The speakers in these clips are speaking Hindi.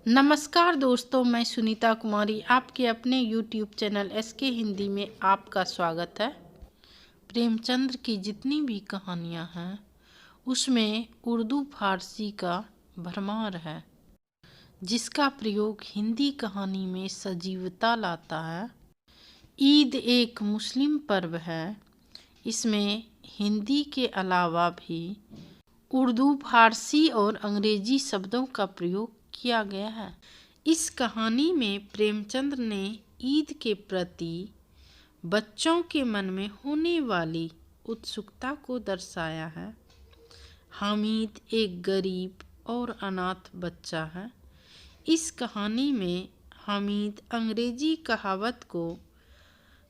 नमस्कार दोस्तों, मैं सुनीता कुमारी आपके अपने YouTube चैनल SK हिंदी में आपका स्वागत है। प्रेमचंद्र की जितनी भी कहानियाँ हैं उसमें उर्दू फारसी का भरमार है, जिसका प्रयोग हिंदी कहानी में सजीवता लाता है। ईद एक मुस्लिम पर्व है। इसमें हिंदी के अलावा भी उर्दू, फारसी और अंग्रेजी शब्दों का प्रयोग किया गया है। इस कहानी में प्रेमचंद्र ने ईद के प्रति बच्चों के मन में होने वाली उत्सुकता को दर्शाया है। हामिद एक गरीब और अनाथ बच्चा है। इस कहानी में हामिद अंग्रेजी कहावत को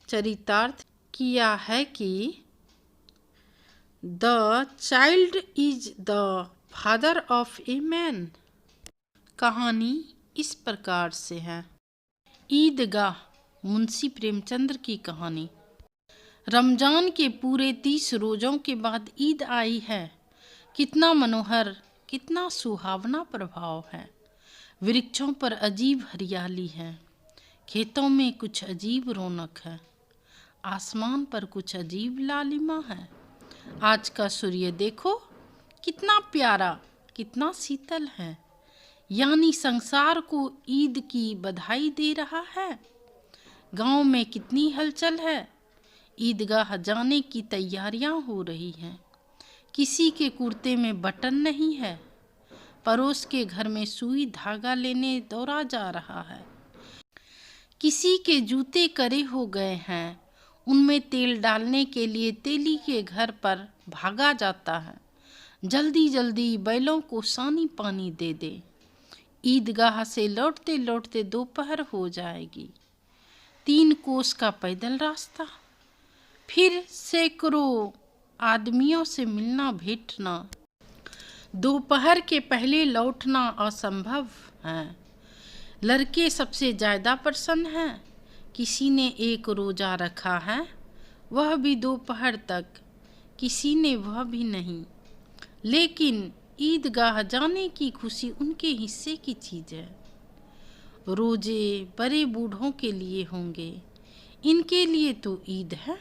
चरितार्थ किया है कि the child is the father of a man. कहानी इस प्रकार से है। ईदगाह, मुंशी प्रेमचंद्र की कहानी। रमजान के पूरे 30 रोज़ों के बाद ईद आई है। कितना मनोहर, कितना सुहावना प्रभाव है। वृक्षों पर अजीब हरियाली है, खेतों में कुछ अजीब रौनक है, आसमान पर कुछ अजीब लालिमा है। आज का सूर्य देखो, कितना प्यारा, कितना शीतल है, यानी संसार को ईद की बधाई दे रहा है। गांव में कितनी हलचल है। ईदगाह जाने की तैयारियां हो रही हैं। किसी के कुर्ते में बटन नहीं है। पड़ोस के घर में सुई धागा लेने दौड़ा जा रहा है। किसी के जूते करे हो गए हैं, उनमें तेल डालने के लिए तेली के घर पर भागा जाता है। जल्दी जल्दी बैलों को सानी पानी दे दे। ईदगाह से लौटते लौटते दोपहर हो जाएगी। 3 कोस का पैदल रास्ता, फिर सैकड़ों आदमियों से मिलना भेंटना। दोपहर के पहले लौटना असंभव है। लड़के सबसे ज़्यादा प्रसन्न हैं। किसी ने एक रोज़ा रखा है, वह भी दोपहर तक, किसी ने वह भी नहीं। लेकिन ईदगाह जाने की खुशी उनके हिस्से की चीज़ है। रोजे बड़े बूढ़ों के लिए होंगे, इनके लिए तो ईद है।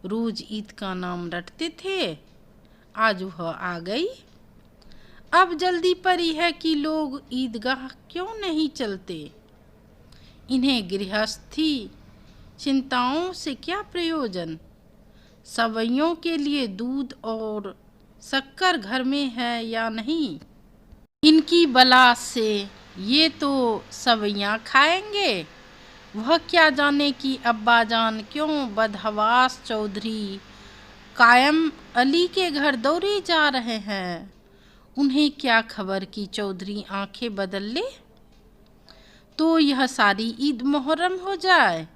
रोज ईद का नाम रटते थे, आज वह आ गई। अब जल्दी पड़ी है कि लोग ईदगाह क्यों नहीं चलते। इन्हें गृहस्थी चिंताओं से क्या प्रयोजन। सवैयों के लिए दूध और शक्कर घर में है या नहीं। इनकी बला से ये तो सवैयाँ खाएंगे। वह क्या जाने कि अब्बाजान क्यों बदहवास चौधरी कायम अली के घर दौड़े जा रहे हैं। उन्हें क्या खबर कि चौधरी आंखें बदल ले तो यह सारी ईद मुहर्रम हो जाए।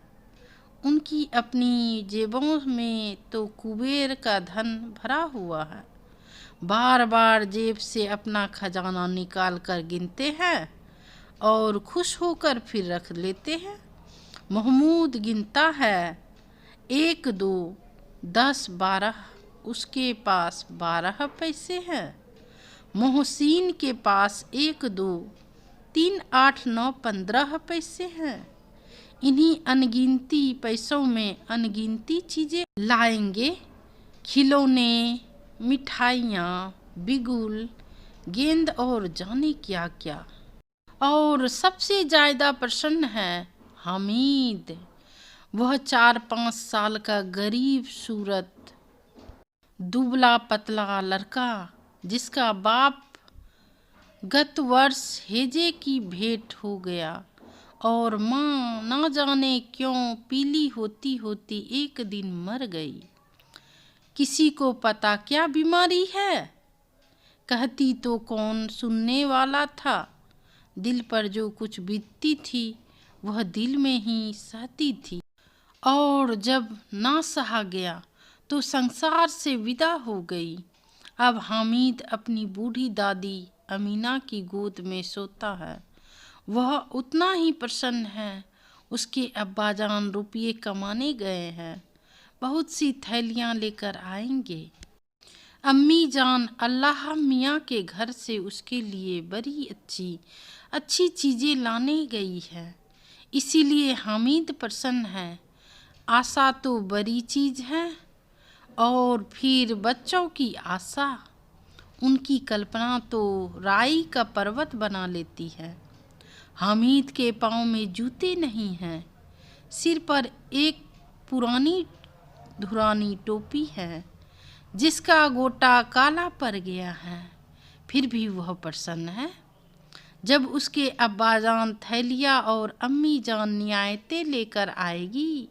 उनकी अपनी जेबों में तो कुबेर का धन भरा हुआ है। बार बार जेब से अपना खजाना निकाल कर गिनते हैं और खुश होकर फिर रख लेते हैं। महमूद गिनता है 1, 2, 10, 12। उसके पास 12 पैसे हैं। मोहसिन के पास 1, 2, 3, 8, 9, 15 पैसे हैं। इन्हीं अनगिनती पैसों में अनगिनती चीज़ें लाएंगे। खिलौने, मिठाइयाँ, बिगुल, गेंद और जाने क्या क्या। और सबसे ज़्यादा प्रसन्न है हामिद। वह 4-5 साल का गरीब सूरत दुबला पतला लड़का, जिसका बाप गत वर्ष हेजे की भेंट हो गया और माँ ना जाने क्यों पीली होती होती एक दिन मर गई। किसी को पता क्या बीमारी है। कहती तो कौन सुनने वाला था। दिल पर जो कुछ बीतती थी वह दिल में ही सहती थी। और जब ना सहा गया तो संसार से विदा हो गई। अब हामिद अपनी बूढ़ी दादी अमीना की गोद में सोता है। वह उतना ही प्रसन्न है। उसके अब्बाजान रुपये कमाने गए हैं, बहुत सी थैलियाँ लेकर आएंगे। अम्मी जान अल्लाह मियाँ के घर से उसके लिए बड़ी अच्छी अच्छी चीज़ें लाने गई है, इसीलिए हामिद प्रसन्न है। आशा तो बड़ी चीज़ है। और फिर बच्चों की आशा, उनकी कल्पना तो राई का पर्वत बना लेती है। हामिद के पाँव में जूते नहीं हैं, सिर पर एक पुरानी धुरानी टोपी है जिसका गोटा काला पड़ गया है, फिर भी वह प्रसन्न है। जब उसके अब्बाजान थैलिया और अम्मी जान नियामतें लेकर आएगी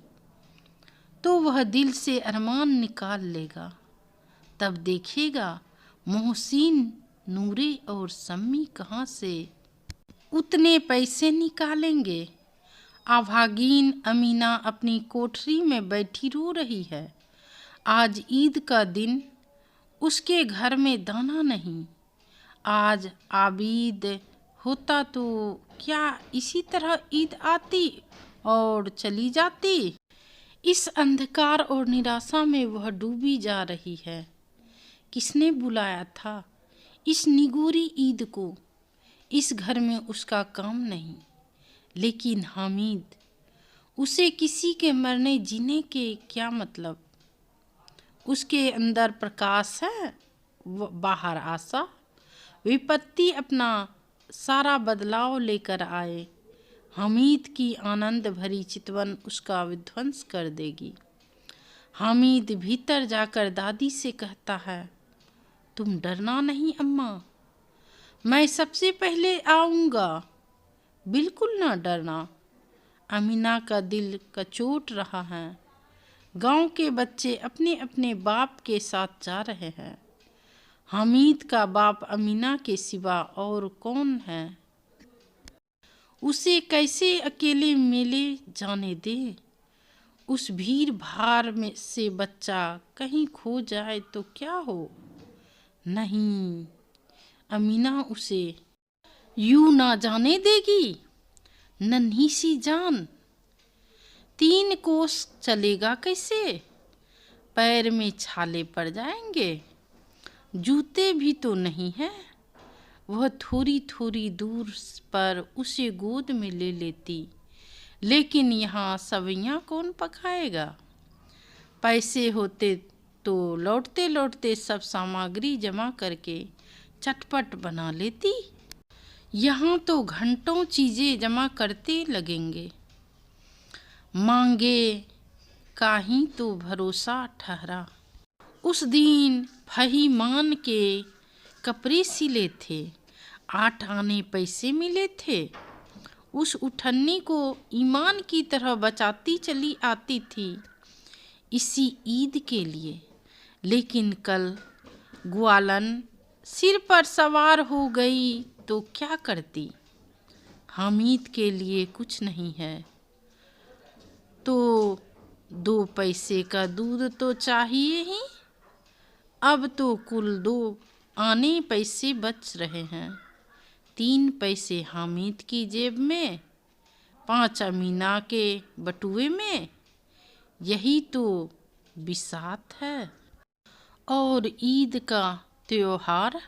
तो वह दिल से अरमान निकाल लेगा। तब देखेगा मोहसिन, नूरे और सम्मी कहाँ से उतने पैसे निकालेंगे। अभागीन अमीना अपनी कोठरी में बैठी रो रही है। आज ईद का दिन, उसके घर में दाना नहीं। आज आबिद होता तो क्या इसी तरह ईद आती और चली जाती। इस अंधकार और निराशा में वह डूबी जा रही है। किसने बुलाया था इस निगोरी ईद को। इस घर में उसका काम नहीं, लेकिन हामिद, उसे किसी के मरने जीने के क्या मतलब। उसके अंदर प्रकाश है, बाहर आशा। विपत्ति अपना सारा बदलाव लेकर आए। हामिद की आनंद भरी चितवन उसका विध्वंस कर देगी। हामिद भीतर जाकर दादी से कहता है, तुम डरना नहीं अम्मा, मैं सबसे पहले आऊँगा, बिल्कुल ना डरना। अमीना का दिल कचोट रहा है। गांव के बच्चे अपने अपने बाप के साथ जा रहे हैं। हामिद का बाप अमीना के सिवा और कौन है। उसे कैसे अकेले मेले जाने दे। उस भीड़ भाड़ में से बच्चा कहीं खो जाए तो क्या हो। नहीं, अमीना उसे यूं ना जाने देगी। नन्ही सी जान, 3 कोस चलेगा कैसे। पैर में छाले पड़ जाएंगे, जूते भी तो नहीं है। वह थोड़ी थोड़ी दूर पर उसे गोद में ले लेती, लेकिन यहाँ सवैयाँ कौन पकाएगा। पैसे होते तो लौटते लौटते सब सामग्री जमा करके चटपट बना लेती। यहाँ तो घंटों चीज़ें जमा करते लगेंगे। मांगे का ही तो भरोसा ठहरा। उस दिन फहीमान के कपड़े सिले थे, 8 आने पैसे मिले थे। उस उठन्नी को ईमान की तरह बचाती चली आती थी इसी ईद के लिए। लेकिन कल ग्वालन सिर पर सवार हो गई तो क्या करती। हामिद के लिए कुछ नहीं है तो 2 पैसे का दूध तो चाहिए ही। अब तो कुल 2 आने पैसे बच रहे हैं। 3 पैसे हामिद की जेब में, 5 अमीना के बटुए में। यही तो बिसात है। और ईद का त्योहार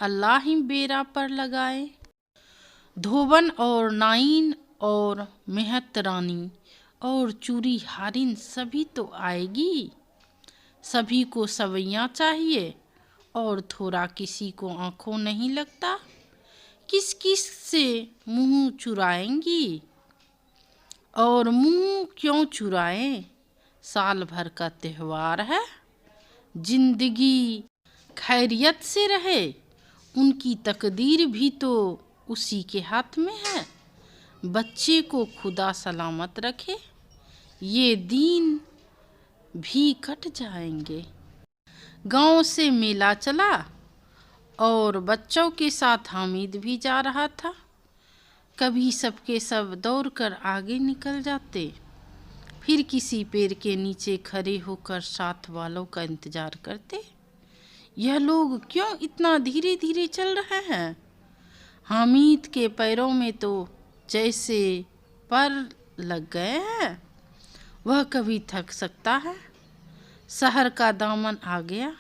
अल्लाह ही बेरा पर लगाए। धोबन और नाइन और मेहत रानी और चूरी हारिन सभी तो आएगी। सभी को सवैयाँ चाहिए और थोड़ा किसी को आँखों नहीं लगता। किस किस से मुंह चुराएंगी। और मुंह क्यों चुराएं, साल भर का त्योहार है। जिंदगी खैरियत से रहे, उनकी तकदीर भी तो उसी के हाथ में है। बच्चे को खुदा सलामत रखे, ये दिन भी कट जाएंगे। गांव से मेला चला और बच्चों के साथ हामिद भी जा रहा था। कभी सबके सब दौड़कर आगे निकल जाते, फिर किसी पेड़ के नीचे खड़े होकर साथ वालों का इंतजार करते। यह लोग क्यों इतना धीरे धीरे चल रहे हैं। हामिद के पैरों में तो जैसे पर लग गए हैं। वह कभी थक सकता है। शहर का दामन आ गया।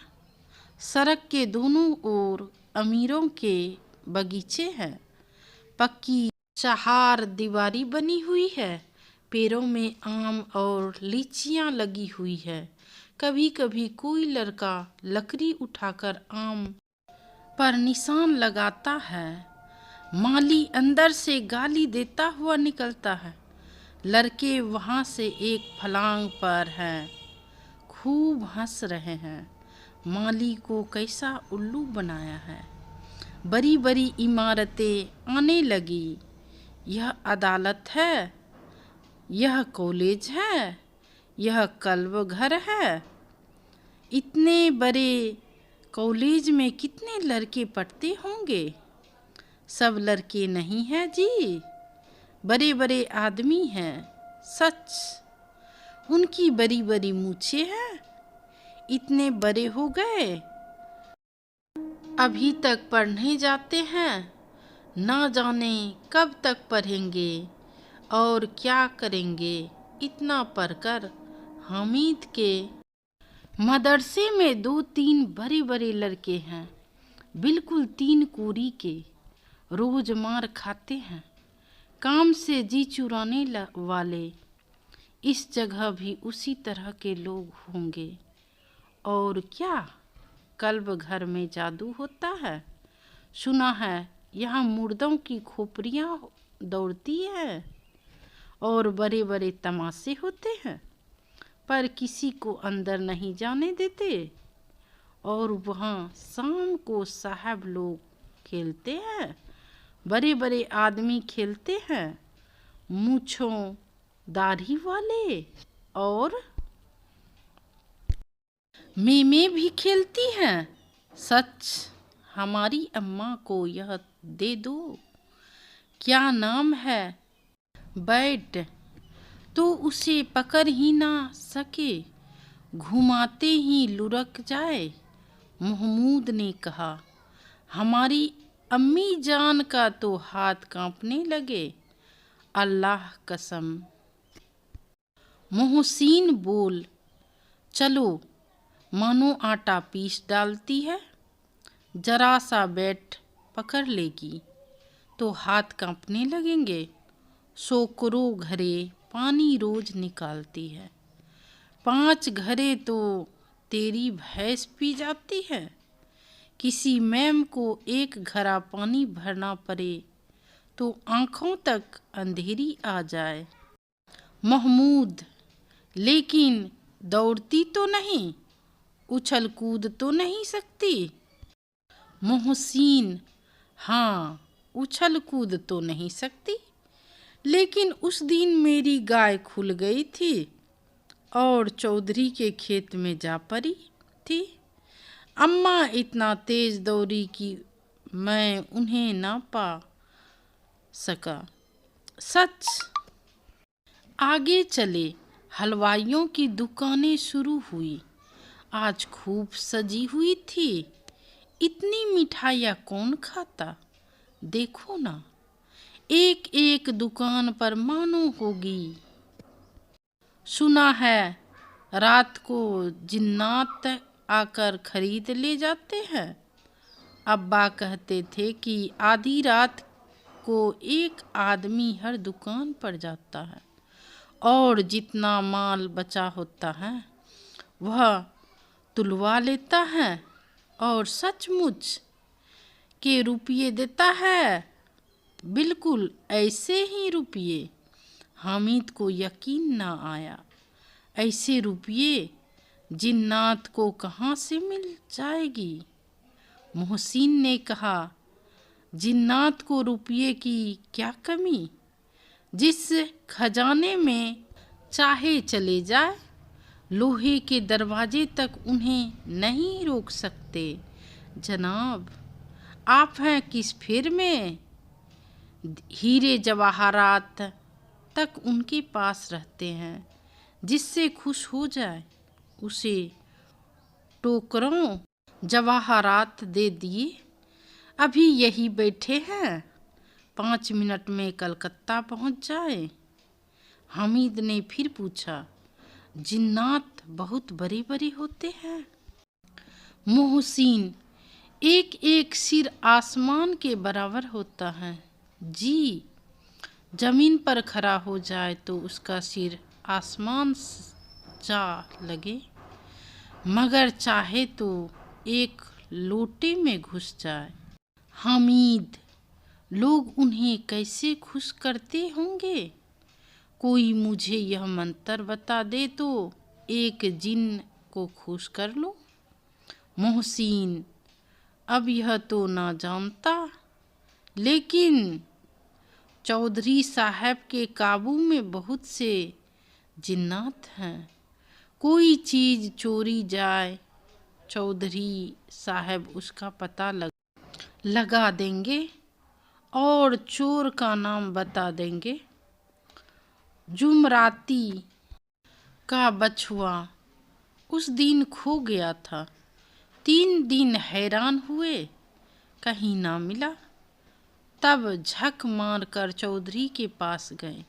सड़क के दोनों ओर अमीरों के बगीचे हैं। पक्की चार दीवारी बनी हुई है। पेड़ों में आम और लीचियां लगी हुई है। कभी कभी कोई लड़का लकड़ी उठाकर आम पर निशान लगाता है। माली अंदर से गाली देता हुआ निकलता है। लड़के वहाँ से एक फलांग पर हैं, खूब हंस रहे हैं। माली को कैसा उल्लू बनाया है। बड़ी बड़ी इमारतें आने लगी। यह अदालत है, यह कॉलेज है, यह क्लब घर है। इतने बड़े कॉलेज में कितने लड़के पढ़ते होंगे? सब लड़के नहीं हैं जी, बड़े बड़े आदमी हैं। सच, उनकी बड़ी बड़ी मूछें हैं। इतने बड़े हो गए, अभी तक पढ़ने जाते हैं। ना जाने कब तक पढ़ेंगे और क्या करेंगे। इतना पढ़कर हामिद के मदरसे में 2-3 बड़े बड़े लड़के हैं, बिल्कुल 3 कोरी के। रोज मार खाते हैं, काम से जी चुराने वाले। इस जगह भी उसी तरह के लोग होंगे। और क्या क्लब घर में जादू होता है? सुना है यहाँ मुर्दों की खोपड़ियाँ दौड़ती है और बड़े बड़े तमाशे होते हैं, पर किसी को अंदर नहीं जाने देते। और वहाँ शाम को साहब लोग खेलते हैं, बड़े बड़े आदमी खेलते हैं, मूंछों दाढ़ी वाले। और मेमे भी खेलती हैं। सच, हमारी अम्मा को यह दे दो। क्या नाम है? बैट तो उसे पकड़ ही ना सके, घुमाते ही लुढ़क जाए। महमूद ने कहा। हमारी अम्मी जान का तो हाथ कांपने लगे। अल्लाह कसम। मोहसिन बोल, चलो, मानो आटा पीस डालती है। जरा सा बैट पकड़ लेगी तो हाथ कांपने लगेंगे। सैकड़ों घरे पानी रोज निकालती है। 5 घरे तो तेरी भैंस पी जाती है। किसी मैम को 1 घड़ा पानी भरना पड़े तो आँखों तक अंधेरी आ जाए। महमूद, लेकिन दौड़ती तो नहीं, उछल कूद तो नहीं सकती? मोहसिन, हाँ, उछल कूद तो नहीं सकती, लेकिन उस दिन मेरी गाय खुल गई थी और चौधरी के खेत में जा पड़ी थी। अम्मा इतना तेज दौड़ी कि मैं उन्हें ना पा सका। सच। आगे चले। हलवाइयों की दुकानें शुरू हुई। आज खूब सजी हुई थी। इतनी मिठाइयाँ कौन खाता? देखो ना, एक एक दुकान पर मानो होगी। सुना है रात को जिन्नात आकर खरीद ले जाते हैं। अब्बा कहते थे कि आधी रात को एक आदमी हर दुकान पर जाता है और जितना माल बचा होता है वह तुलवा लेता है और सचमुच के रुपये देता है। बिल्कुल ऐसे ही रुपये। हामिद को यकीन ना आया। ऐसे रुपये जिन्नात को कहाँ से मिल जाएगी? मोहसिन ने कहा, जिन्नात को रुपये की क्या कमी? जिस खजाने में चाहे चले जाए, लोहे के दरवाजे तक उन्हें नहीं रोक सकते। जनाब, आप हैं किस फिर में? हीरे जवाहरात तक उनके पास रहते हैं। जिससे खुश हो जाए उसे टोकरों जवाहरात दे दिए। अभी यही बैठे हैं, 5 मिनट में कलकत्ता पहुंच जाए। हामिद ने फिर पूछा, जिन्नात बहुत बड़े बड़े होते हैं? मोहसिन, एक एक सिर आसमान के बराबर होता है। जी, जमीन पर खड़ा हो जाए तो उसका सिर आसमान जा लगे, मगर चाहे तो एक लोटे में घुस जाए। हामिद, लोग उन्हें कैसे खुश करते होंगे? कोई मुझे यह मंत्र बता दे तो एक जिन को खुश कर लो। मोहसिन, अब यह तो ना जानता, लेकिन चौधरी साहब के काबू में बहुत से जिन्नात हैं। कोई चीज़ चोरी जाए, चौधरी साहब उसका पता लगा देंगे और चोर का नाम बता देंगे। जुमराती का बछुआ उस दिन खो गया था। 3 दिन हैरान हुए, कहीं ना मिला। तब झक मार कर चौधरी के पास गए।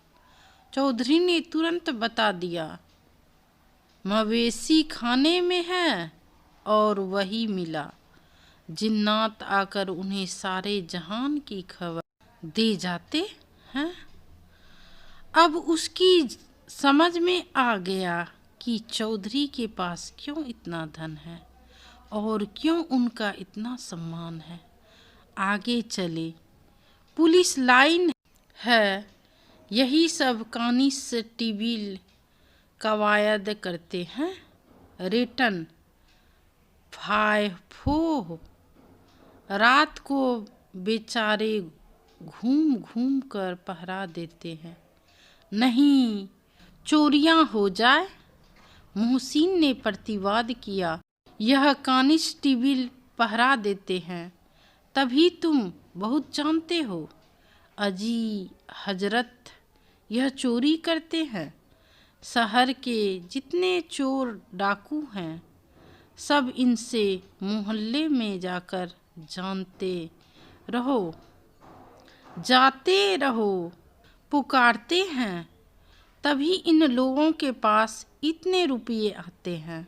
चौधरी ने तुरंत बता दिया, मवेशी खाने में है, और वही मिला। जिन्नात आकर उन्हें सारे जहान की खबर दे जाते हैं। अब उसकी समझ में आ गया कि चौधरी के पास क्यों इतना धन है और क्यों उनका इतना सम्मान है। आगे चले, पुलिस लाइन है, यही सब कांस्टेबल कवायद करते हैं। रिटर्न फायफो रात को बेचारे घूम घूम कर पहरा देते हैं, नहीं चोरियां हो जाए। मोहसिन ने प्रतिवाद किया, यह कांस्टेबल पहरा देते हैं, तभी तुम बहुत जानते हो। अजी हजरत, यह चोरी करते हैं। शहर के जितने चोर डाकू हैं, सब इनसे मोहल्ले में जाकर जाते रहो, पुकारते हैं, तभी इन लोगों के पास इतने रुपये आते हैं।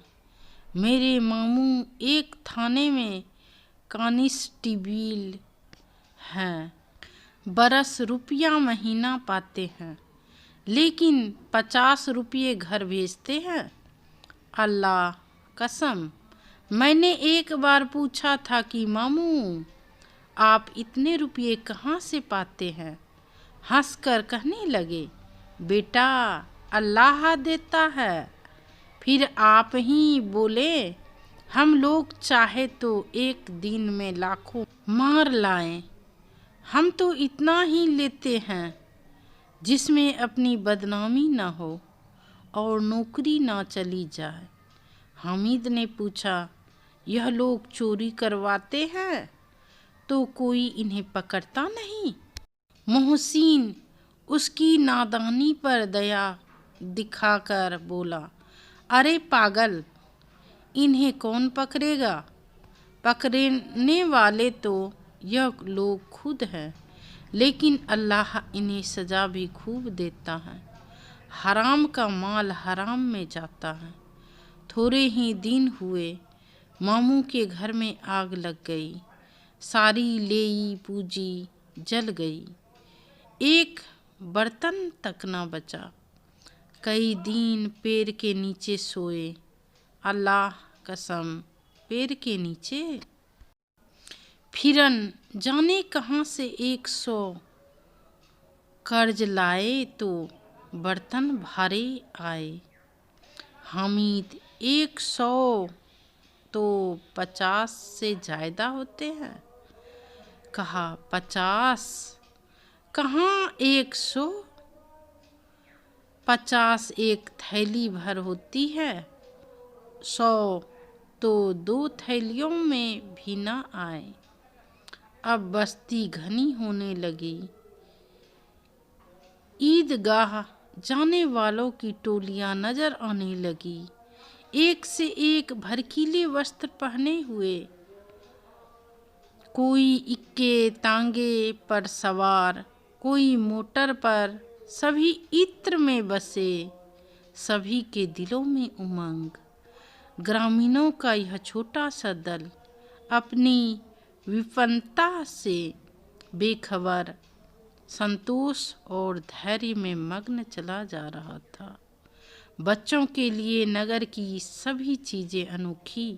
मेरे मामू एक थाने में कांस्टेबल हैं, बरस रुपया महीना पाते हैं, लेकिन 50 रुपये घर भेजते हैं। अल्लाह कसम, मैंने एक बार पूछा था कि मामू आप इतने रुपये कहाँ से पाते हैं? हंसकर कहने लगे, बेटा अल्लाह देता है। फिर आप ही बोले, हम लोग चाहे तो एक दिन में लाखों मार लाएं, हम तो इतना ही लेते हैं जिसमें अपनी बदनामी ना हो और नौकरी ना चली जाए। हामिद ने पूछा, यह लोग चोरी करवाते हैं तो कोई इन्हें पकड़ता नहीं? मोहसिन उसकी नादानी पर दया दिखाकर बोला, अरे पागल, इन्हें कौन पकड़ेगा? पकड़ने वाले तो यह लोग खुद हैं, लेकिन अल्लाह इन्हें सज़ा भी खूब देता है। हराम का माल हराम में जाता है। थोड़े ही दिन हुए, मामू के घर में आग लग गई। सारी लेई पूंजी जल गई, एक बर्तन तक ना बचा। कई दिन पेड़ के नीचे सोए। अल्लाह कसम, पेड़ के नीचे। फिरन जाने कहाँ से 100 कर्ज लाए तो बर्तन भारे आए। हामिद, 100 तो 50 से ज़्यादा होते हैं। कहा, 50 कहाँ 100? 50 एक थैली भर होती है, 100 तो 2 थैलियों में भी ना आए। अब बस्ती घनी होने लगी। ईदगाह जाने वालों की टोलियां नजर आने लगी, एक से एक भड़कीले वस्त्र पहने हुए। कोई इक्के तांगे पर सवार, कोई मोटर पर, सभी इत्र में बसे, सभी के दिलों में उमंग। ग्रामीणों का यह छोटा सा दल अपनी विपन्नता से बेखबर संतोष और धैर्य में मग्न चला जा रहा था। बच्चों के लिए नगर की सभी चीज़ें अनोखी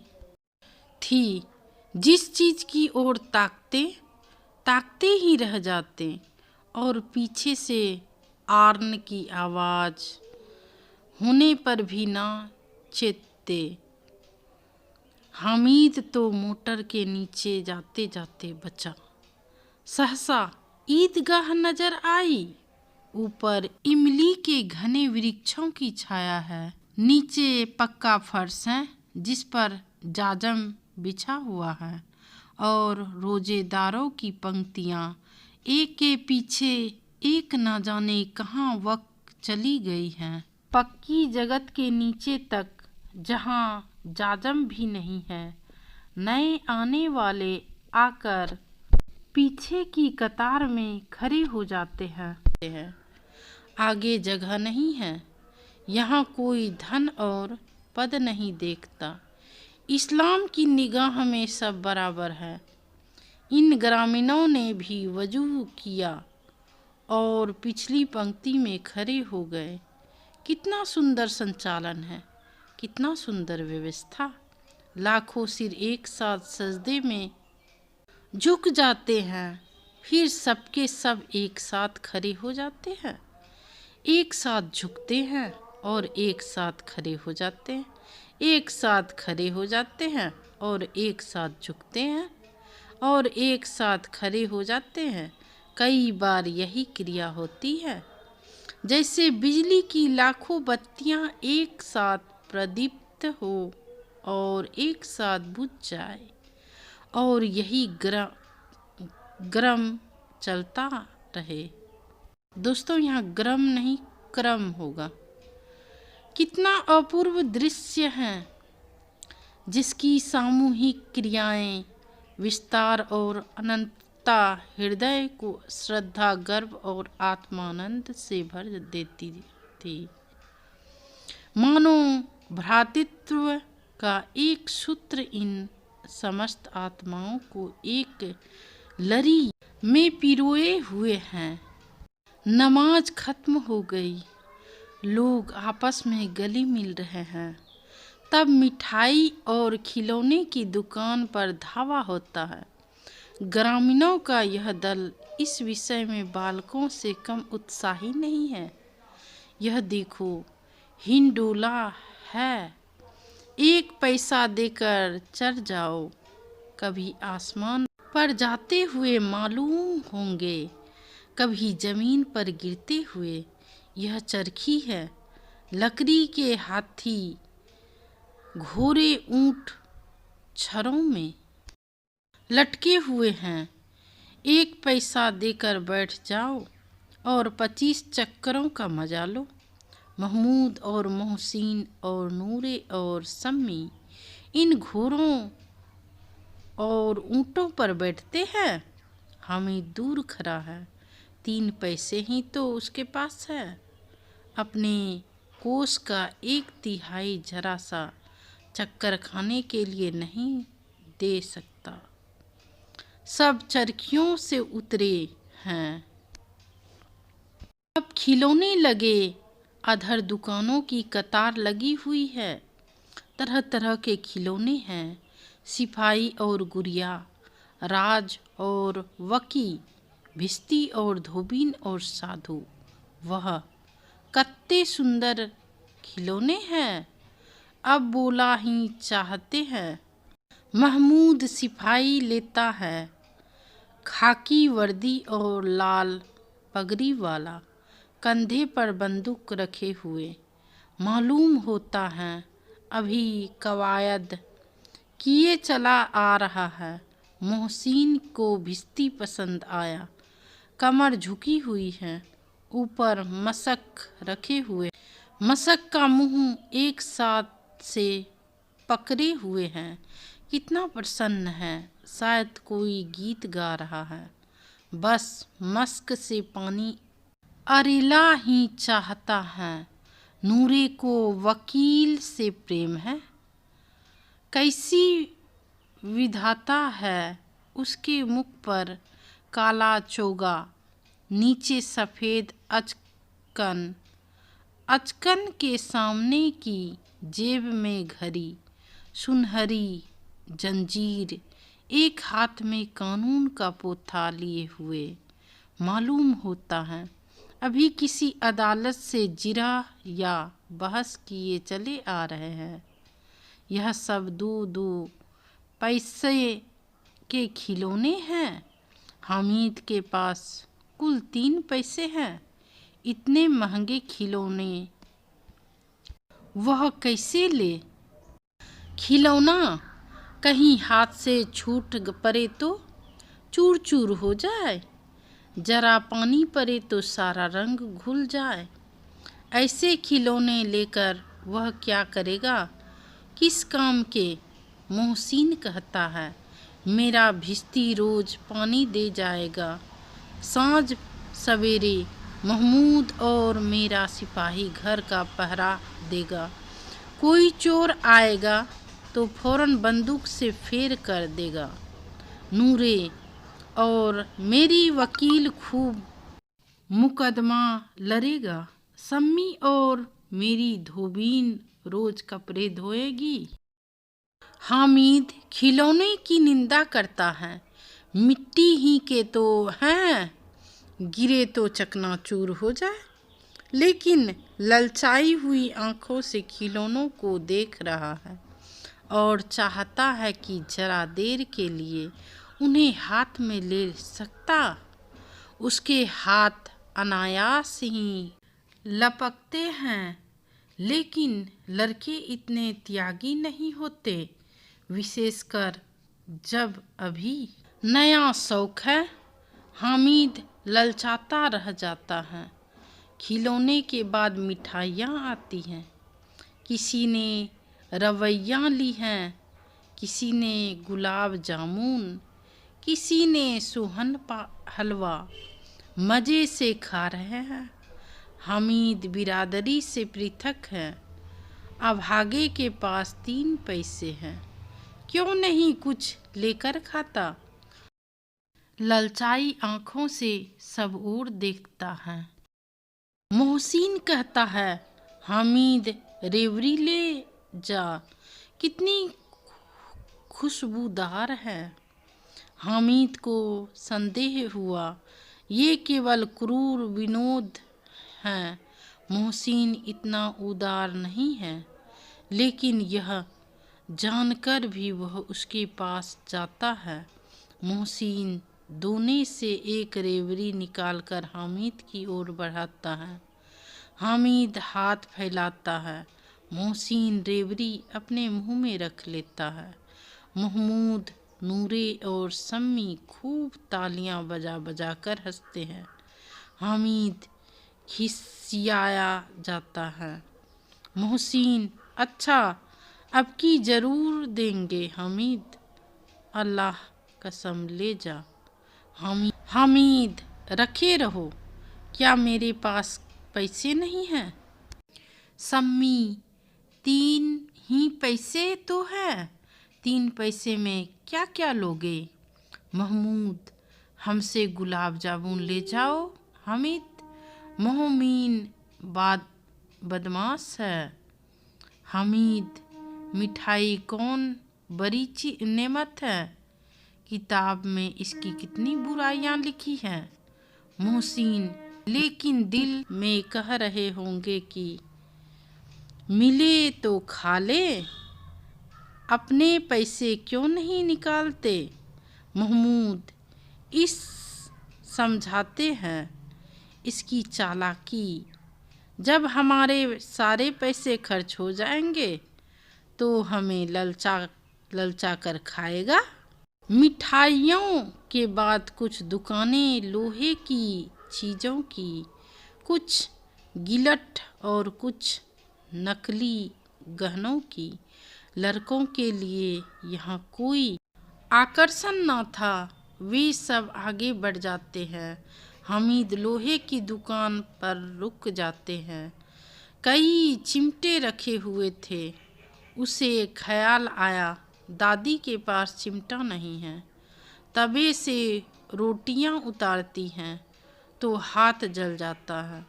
थी। जिस चीज़ की ओर ताकते ही रह जाते और पीछे से आर्न की आवाज़ होने पर भी ना चेतते। हामिद तो मोटर के नीचे जाते जाते बचा। सहसा ईदगाह नजर आई। ऊपर इमली के घने वृक्षों की छाया है, नीचे पक्का फर्श है जिस पर जाजम बिछा हुआ है और रोजेदारों की पंक्तियां एक के पीछे एक न जाने कहाँ वक्त चली गई हैं। पक्की जगत के नीचे तक जहाँ जाजम भी नहीं है, नए आने वाले आकर पीछे की कतार में खड़े हो जाते हैं। आगे जगह नहीं है, यहाँ कोई धन और पद नहीं देखता। इस्लाम की निगाह में सब बराबर है। इन ग्रामीणों ने भी वजू किया और पिछली पंक्ति में खड़े हो गए। कितना सुंदर संचालन है, कितना सुंदर व्यवस्था। लाखों सिर एक साथ सजदे में झुक जाते हैं, फिर सबके सब एक साथ खड़े हो जाते हैं। एक साथ झुकते हैं और एक साथ खड़े हो जाते हैं, एक साथ खड़े हो जाते हैं और एक साथ झुकते हैं और एक साथ खड़े हो जाते हैं। कई बार यही क्रिया होती है, जैसे बिजली की लाखों बत्तियां एक साथ प्रदीप्त हो और एक साथ बुझ जाए, और यही क्रम चलता रहे। दोस्तों, यहाँ ग्रम नहीं क्रम होगा। कितना अपूर्व दृश्य है जिसकी सामूहिक क्रियाएं विस्तार और अनंतता हृदय को श्रद्धा, गर्व और आत्मानंद से भर देती थी। मानो भ्रातृत्व का एक सूत्र इन समस्त आत्माओं को एक लड़ी में पिरोए हुए हैं। नमाज खत्म हो गई, लोग आपस में गले मिल रहे हैं। तब मिठाई और खिलौने की दुकान पर धावा होता है। ग्रामीणों का यह दल इस विषय में बालकों से कम उत्साही नहीं है। यह देखो, हिंडोला है, 1 पैसा देकर चढ़ जाओ, कभी आसमान पर जाते हुए मालूम होंगे, कभी जमीन पर गिरते हुए। यह चरखी है, लकड़ी के हाथी, घोड़े, ऊंट छरों में लटके हुए हैं। 1 पैसा देकर बैठ जाओ और 25 चक्करों का मजा लो। महमूद और मोहसिन और नूरे और सम्मी इन घोड़ों और ऊंटों पर बैठते हैं। हामिद दूर खड़ा है, 3 पैसे ही तो उसके पास है। अपने कोष का 1/3 जरा सा चक्कर खाने के लिए नहीं दे सकता। सब चरखियों से उतरे हैं। अब खिलौने लगे, अधर दुकानों की कतार लगी हुई है। तरह तरह के खिलौने हैं, सिपाही और गुड़िया, राज और वकी, भिस्ती और धोबिन और साधु। वह कत्ते सुंदर खिलौने हैं, अब बोला ही चाहते हैं। महमूद सिपाही लेता है, खाकी वर्दी और लाल पगड़ी वाला, कंधे पर बंदूक रखे हुए। मालूम होता है अभी कवायद किए चला आ रहा है। मोहसिन को भिस्ती पसंद आया, कमर झुकी हुई है, ऊपर मशक रखे हुए, मशक का मुंह एक साथ से पकड़े हुए हैं। कितना प्रसन्न है, शायद कोई गीत गा रहा है। बस मस्क से पानी अरेला ही चाहता है। नूरे को वकील से प्रेम है, कैसी विधाता है उसके मुख पर काला चोगा, नीचे सफ़ेद अचकन, अचकन के सामने की जेब में घड़ी, सुनहरी जंजीर, एक हाथ में कानून का पोथा लिए हुए। मालूम होता है अभी किसी अदालत से जिरा या बहस किए चले आ रहे हैं। यह सब दो पैसे के खिलौने हैं। हामिद के पास कुल 3 पैसे हैं। इतने महंगे खिलौने वह कैसे ले? खिलौना कहीं हाथ से छूट पड़े तो चूर चूर हो जाए, जरा पानी पड़े तो सारा रंग घुल जाए। ऐसे खिलौने लेकर वह क्या करेगा, किस काम के? मोहसिन कहता है मेरा भिश्ती रोज पानी दे जाएगा। सांझ सवेरे महमूद और मेरा सिपाही घर का पहरा देगा। कोई चोर आएगा तो फौरन बंदूक से फेर कर देगा। नूरे और मेरी वकील खूब मुकदमा लड़ेगा। सम्मी और मेरी धोबीन रोज कपड़े धोएगी। हामिद खिलौने की निंदा करता है। मिट्टी ही के तो हैं, गिरे तो चकनाचूर हो जाए। लेकिन ललचाई हुई आंखों से खिलौनों को देख रहा है और चाहता है कि जरा देर के लिए उन्हें हाथ में ले सकता। उसके हाथ अनायास ही लपकते हैं, लेकिन लड़के इतने त्यागी नहीं होते, विशेषकर जब अभी नया शौक है। हामिद ललचाता रह जाता है। खिलौने के बाद मिठाइयाँ आती हैं। किसी ने रवैयाँ ली हैं, किसी ने गुलाब जामुन, किसी ने सोहन हलवा। मज़े से खा रहे हैं। हामिद बिरादरी से पृथक है। अभागे के पास 3 पैसे हैं, क्यों नहीं कुछ लेकर खाता? ललचाई आँखों से सब ओर देखता है। मोहसिन कहता है हामिद रेवड़ी ले जा, कितनी खुशबूदार है। हामिद को संदेह हुआ ये केवल क्रूर विनोद है। मोहसिन इतना उदार नहीं है, लेकिन यह जानकर भी वह उसके पास जाता है। मोहसिन दोने से एक रेवड़ी निकालकर हामिद की ओर बढ़ाता है। हामिद हाथ फैलाता है। मोहसिन रेवड़ी अपने मुंह में रख लेता है। महमूद, नूरे और सम्मी खूब तालियां बजा बजा कर हंसते हैं। हामिद खिसियाया जाता है। मोहसिन अच्छा अब की ज़रूर देंगे हामिद, अल्लाह कसम ले जा। हामिद रखे रहो, क्या मेरे पास पैसे नहीं हैं? सम्मी 3 ही पैसे तो है, 3 पैसे में क्या क्या लोगे? महमूद हमसे गुलाब जामुन ले जाओ। हामिद मोहमीन बदमाश है। हामिद मिठाई कौन बड़ी नेमत है, किताब में इसकी कितनी बुराइयां लिखी हैं। मोहसिन लेकिन दिल में कह रहे होंगे कि मिले तो खा ले, अपने पैसे क्यों नहीं निकालते? महमूद इस समझाते हैं इसकी चालाकी, जब हमारे सारे पैसे खर्च हो जाएंगे तो हमें ललचा कर खाएगा। मिठाइयों के बाद कुछ दुकानें लोहे की चीज़ों की, कुछ गिलट और कुछ नकली गहनों की। लड़कों के लिए यहाँ कोई आकर्षण न था, वे सब आगे बढ़ जाते हैं। हामिद लोहे की दुकान पर रुक जाते हैं। कई चिमटे रखे हुए थे। उसे ख्याल आया दादी के पास चिमटा नहीं है। तवे से रोटियां उतारती हैं तो हाथ जल जाता है।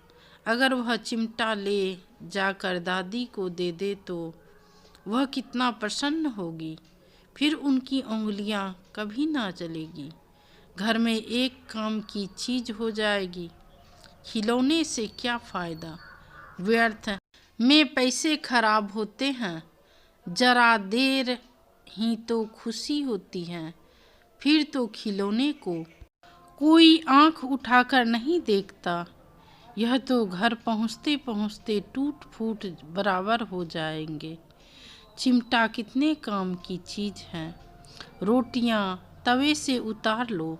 अगर वह चिमटा ले जाकर दादी को दे दे तो वह कितना प्रसन्न होगी। फिर उनकी उंगलियां कभी ना जलेगी। घर में एक काम की चीज़ हो जाएगी। खिलौने से क्या फ़ायदा, व्यर्थ में पैसे खराब होते हैं। जरा देर ही तो खुशी होती है, फिर तो खिलौने को कोई आंख उठाकर नहीं देखता। यह तो घर पहुँचते पहुँचते टूट फूट बराबर हो जाएंगे। चिमटा कितने काम की चीज़ है। रोटियां तवे से उतार लो,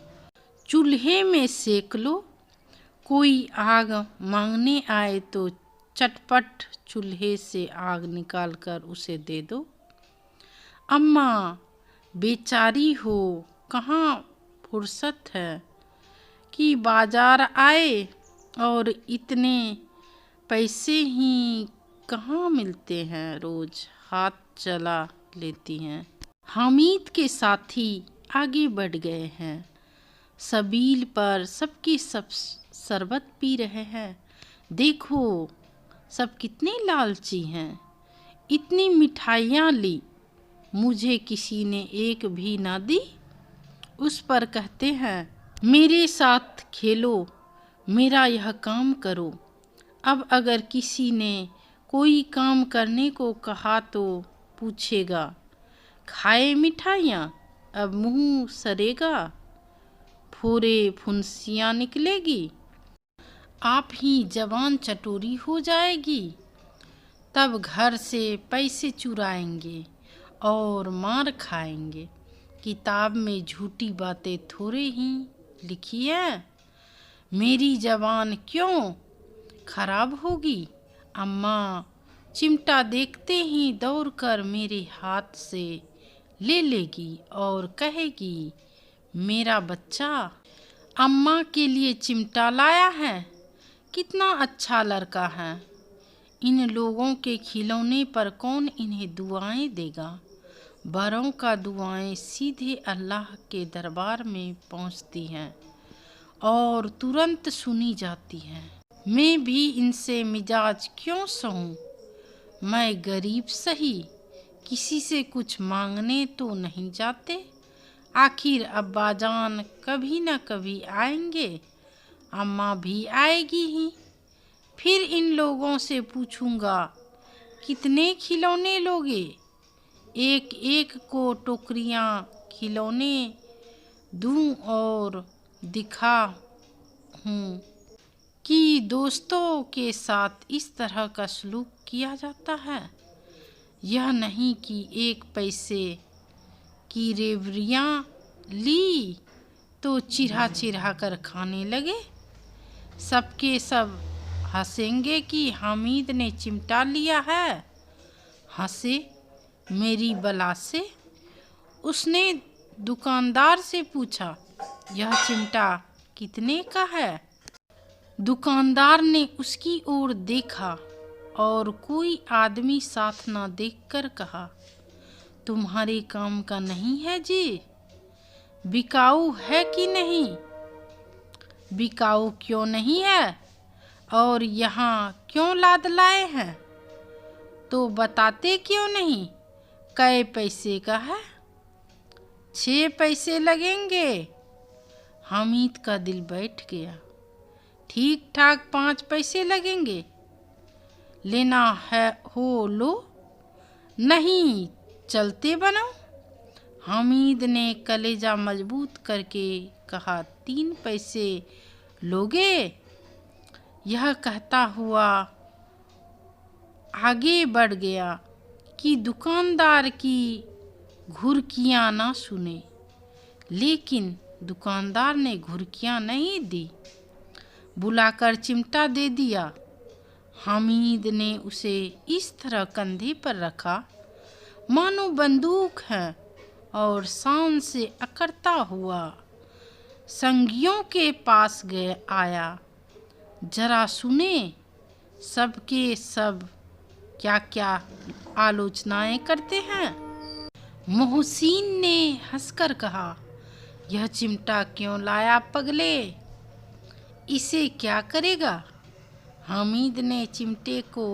चूल्हे में सेक लो। कोई आग मांगने आए तो चटपट चूल्हे से आग निकालकर उसे दे दो। अम्मा बेचारी हो, कहाँ फुर्सत है कि बाजार आए, और इतने पैसे ही कहाँ मिलते हैं, रोज हाथ चला लेती हैं। हामिद के साथी आगे बढ़ गए हैं। सबील पर सबके सब शरबत पी रहे हैं। देखो सब कितने लालची हैं। इतनी मिठाइयाँ ली, मुझे किसी ने एक भी ना दी। उस पर कहते हैं, मेरे साथ खेलो, मेरा यह काम करो। अब अगर किसी ने कोई काम करने को कहा तो पूछेगा, खाए मिठाइयाँ, अब मुंह सरेगा, फोरे फुंसियाँ निकलेगी, आप ही जवान चटोरी हो जाएगी। तब घर से पैसे चुराएंगे और मार खाएंगे। किताब में झूठी बातें थोड़े ही लिखी है। मेरी जवान क्यों खराब होगी। अम्मा चिमटा देखते ही दौड़कर मेरे हाथ से ले लेगी और कहेगी, मेरा बच्चा अम्मा के लिए चिमटा लाया है, कितना अच्छा लड़का है। इन लोगों के खिलौने पर कौन इन्हें दुआएं देगा। बड़ों का दुआएं सीधे अल्लाह के दरबार में पहुंचती हैं और तुरंत सुनी जाती हैं। मैं भी इनसे मिजाज क्यों सहूं। मैं गरीब सही, किसी से कुछ मांगने तो नहीं जाते। आखिर अब्बाजान कभी न कभी आएंगे, अम्मा भी आएगी ही। फिर इन लोगों से पूछूंगा, कितने खिलौने लोगे। एक एक को टोकरियां खिलौने दूं और दिखा हूँ कि दोस्तों के साथ इस तरह का सलूक किया जाता है। यह नहीं कि एक पैसे की रेवड़ियाँ ली तो चिढ़ा चिढ़ा कर खाने लगे। सबके सब हंसेंगे कि हामिद ने चिमटा लिया है। हंसे मेरी बला से। उसने दुकानदार से पूछा, यह चिमटा कितने का है। दुकानदार ने उसकी ओर देखा और कोई आदमी साथ ना देखकर कहा, तुम्हारे काम का नहीं है जी। बिकाऊ है कि नहीं। बिकाऊ क्यों नहीं है और यहाँ क्यों लाद लाए हैं, तो बताते क्यों नहीं। कै पैसे का है। 6 पैसे लगेंगे। हामिद का दिल बैठ गया। ठीक ठाक 5 पैसे लगेंगे। लेना है हो लो, नहीं चलते बनो। हामिद ने कलेजा मजबूत करके कहा, 3 पैसे लोगे। यह कहता हुआ आगे बढ़ गया कि दुकानदार की घुर्कियाँ ना सुने। लेकिन दुकानदार ने घुर्कियाँ नहीं दी, बुलाकर चिमटा दे दिया। हामिद ने उसे इस तरह कंधे पर रखा मानो बंदूक है और शान से अकड़ता हुआ संगियों के पास आया। जरा सुने सबके सब क्या क्या आलोचनाएं करते हैं। मोहसिन ने हंसकर कहा, यह चिमटा क्यों लाया पगले, इसे क्या करेगा? हामिद ने चिमटे को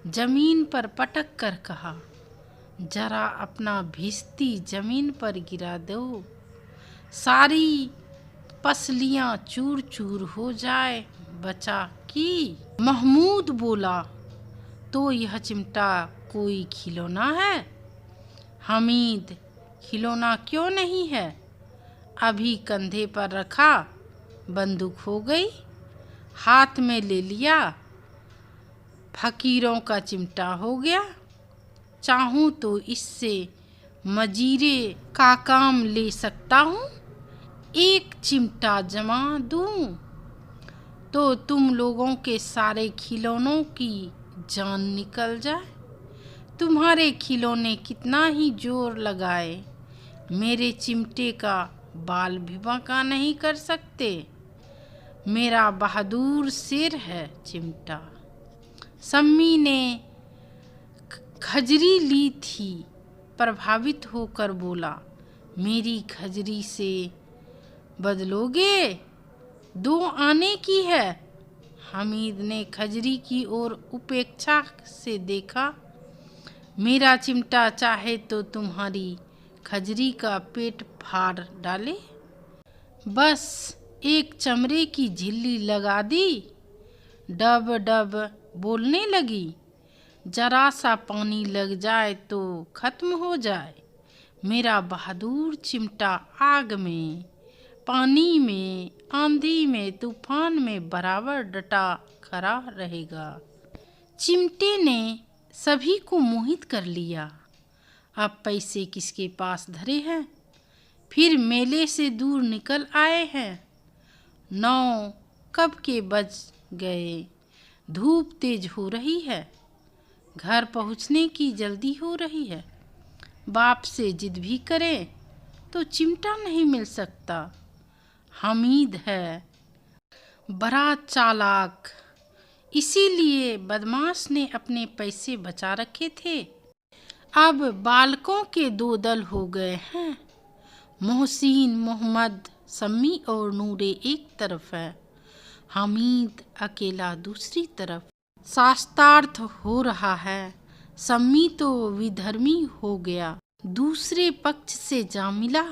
जमीन पर पटक कर कहा, जरा अपना भिश्ती जमीन पर गिरा दो, सारी पसलियां चूर चूर हो जाए, बचा की। महमूद बोला, तो यह चिमटा कोई खिलौना है? हामिद, खिलौना क्यों नहीं है, अभी कंधे पर रखा, बंदूक हो गई, हाथ में ले लिया, फकीरों का चिमटा हो गया। चाहूँ तो इससे मजीरे का काम ले सकता हूँ, एक चिमटा जमा दूँ तो तुम लोगों के सारे खिलौनों की जान निकल जाए। तुम्हारे खिलौने कितना ही जोर लगाए, मेरे चिमटे का बाल भी बांका नहीं कर सकते। मेरा बहादुर शेर है चिमटा। सम्मी ने खजरी ली थी, प्रभावित होकर बोला, मेरी खजरी से बदलोगे? 2 आने की है। हामिद ने खजरी की ओर उपेक्षा से देखा। मेरा चिमटा चाहे तो तुम्हारी खजरी का पेट फाड़ डाले। बस एक चमड़े की झिल्ली लगा दी, डब डब बोलने लगी, जरा सा पानी लग जाए तो खत्म हो जाए। मेरा बहादुर चिमटा आग में, पानी में, आंधी में, तूफान में बराबर डटा खड़ा रहेगा। चिमटे ने सभी को मोहित कर लिया। अब पैसे किसके पास धरे हैं, फिर मेले से दूर निकल आए हैं। 9 कब के बज गए, धूप तेज हो रही है, घर पहुंचने की जल्दी हो रही है। बाप से जिद भी करें तो चिमटा नहीं मिल सकता। हामिद है बड़ा चालाक, इसीलिए बदमाश ने अपने पैसे बचा रखे थे। अब बालकों के 2 दल हो गए हैं, मोहसिन, मोहम्मद, सम्मी और नूरे एक तरफ है, हामिद अकेला दूसरी तरफ। शास्त्रार्थ हो रहा है, सम्मी तो विधर्मी हो गया, दूसरे पक्ष से जा मिला।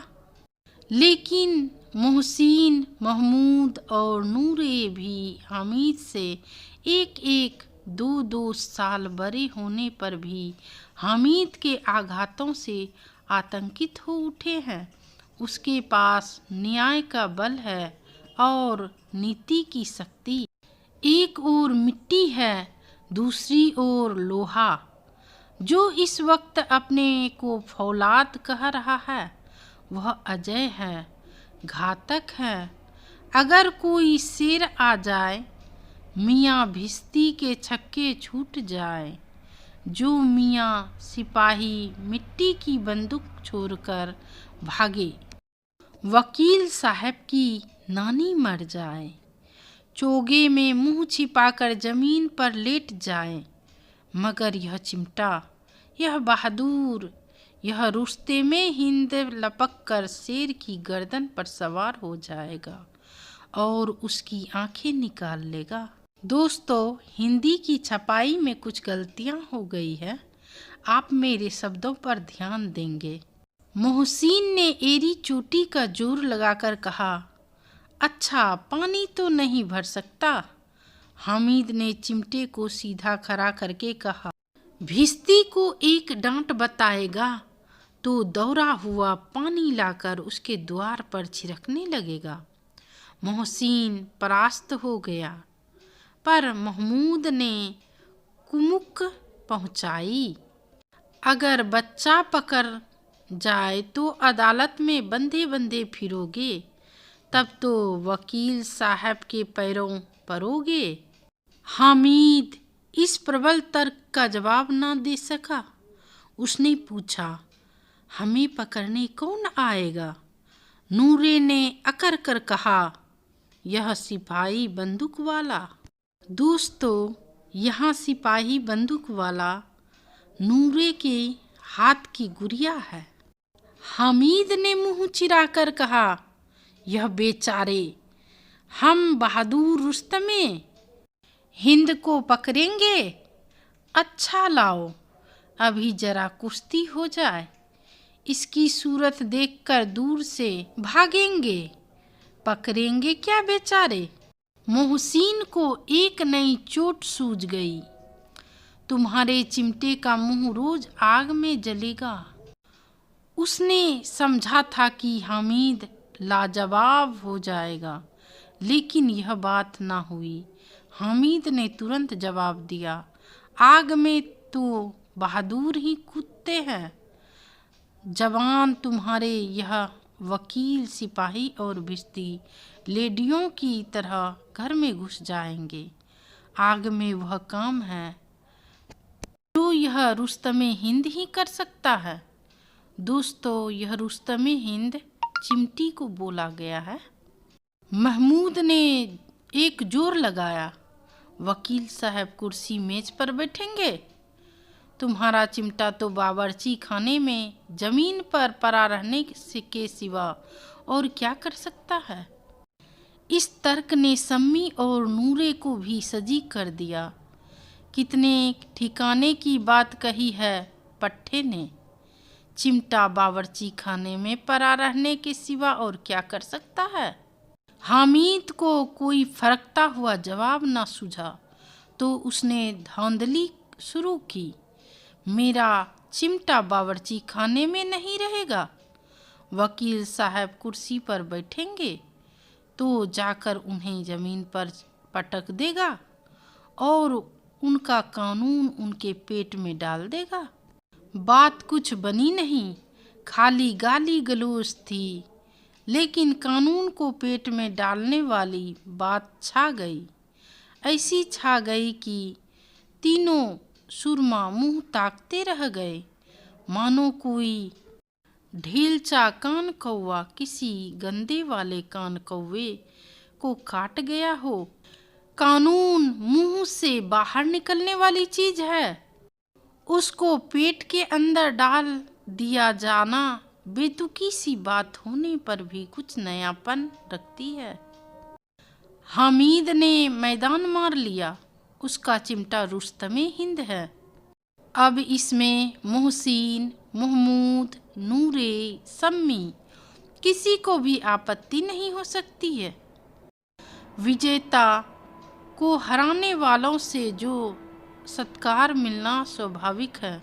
लेकिन मोहसिन, महमूद और नूरे भी हामिद से 1-1, 2-2 साल बड़े होने पर भी हामिद के आघातों से आतंकित हो उठे हैं। उसके पास न्याय का बल है और नीति की शक्ति। एक ओर मिट्टी है, दूसरी ओर लोहा। जो इस वक्त अपने को फौलाद कह रहा है, वह अजय है, घातक है। अगर कोई शेर आ जाए, मियाँ भिश्ती के छक्के छूट जाए। जो मियाँ सिपाही मिट्टी की बंदूक छोड़कर भागे, वकील साहब की नानी मर जाए, चोगे में मुंह छिपाकर जमीन पर लेट जाए, मगर यह चिमटा, यह बहादुर, यह रुश्ते में हिंद लपक कर शेर की गर्दन पर सवार हो जाएगा और उसकी आंखें निकाल लेगा। दोस्तों, हिंदी की छपाई में कुछ गलतियां हो गई है, आप मेरे शब्दों पर ध्यान देंगे। मोहसिन ने एड़ी चोटी का जोर लगाकर कहा, अच्छा पानी तो नहीं भर सकता। हामिद ने चिमटे को सीधा खड़ा करके कहा, भिश्ती को एक डांट बताएगा तो दौड़ा हुआ पानी लाकर उसके द्वार पर छिड़कने लगेगा। मोहसिन परास्त हो गया, पर महमूद ने कुमुक पहुंचाई। अगर बच्चा पकड़ जाए तो अदालत में बंधे बंधे फिरोगे, तब तो वकील साहब के पैरों परोगे। हामिद इस प्रबल तर्क का जवाब न दे सका। उसने पूछा, हमें पकड़ने कौन आएगा? नूरे ने अकर कर कहा, यह सिपाही बंदूक वाला। दोस्तों, यहाँ सिपाही बंदूक वाला नूरे के हाथ की गुड़िया है। हामिद ने मुंह चिराकर कहा, यह बेचारे, हम बहादुर रुस्तमे हिंद को पकड़ेंगे। अच्छा लाओ, अभी जरा कुश्ती हो जाए, इसकी सूरत देखकर दूर से भागेंगे। पकड़ेंगे क्या बेचारे? मोहसिन को एक नई चोट सूझ गई। तुम्हारे चिमटे का मुंह रोज आग में जलेगा। उसने समझा था कि हामिद लाजवाब हो जाएगा, लेकिन यह बात ना हुई। हामिद ने तुरंत जवाब दिया, आग में तो बहादुर ही कूदते हैं। जवान तुम्हारे यह वकील, सिपाही और भिश्ती लेडियों की तरह घर में घुस जाएंगे। आग में वह काम है जो यह रुस्तमे हिंद ही कर सकता है। दोस्तों, यह रुस्तमे हिंद चिमटी को बोला गया है। महमूद ने एक जोर लगाया, वकील साहब कुर्सी मेज पर बैठेंगे। तुम्हारा चिमटा तो बावर्ची खाने में जमीन पर पड़ा रहने के सिवा और क्या कर सकता है। इस तर्क ने सम्मी और नूरे को भी सजी कर दिया। कितने ठिकाने की बात कही है पट्टे ने। चिमटा बावर्ची खाने में पड़ा रहने के सिवा और क्या कर सकता है। हामिद को कोई फरकता हुआ जवाब ना सूझा तो उसने धांधली शुरू की, मेरा चिमटा बावर्ची खाने में नहीं रहेगा। वकील साहब कुर्सी पर बैठेंगे तो जाकर उन्हें ज़मीन पर पटक देगा और उनका कानून उनके पेट में डाल देगा। बात कुछ बनी नहीं, खाली गाली गलौज थी, लेकिन कानून को पेट में डालने वाली बात छा गई। ऐसी छा गई कि तीनों सुरमा मुंह ताकते रह गए, मानो कोई ढीलचा कान कौवा किसी गंदे वाले कान कौवे को काट गया हो। कानून मुंह से बाहर निकलने वाली चीज है, उसको पेट के अंदर डाल दिया जाना बेतुकी सी बात होने पर भी कुछ नयापन रखती है। हामिद ने मैदान मार लिया, उसका चिमटा रुस्तमे हिंद है। अब इसमें मोहसिन, महमूद, नूरे, सम्मी किसी को भी आपत्ति नहीं हो सकती है। विजेता को हराने वालों से जो सत्कार मिलना स्वाभाविक है,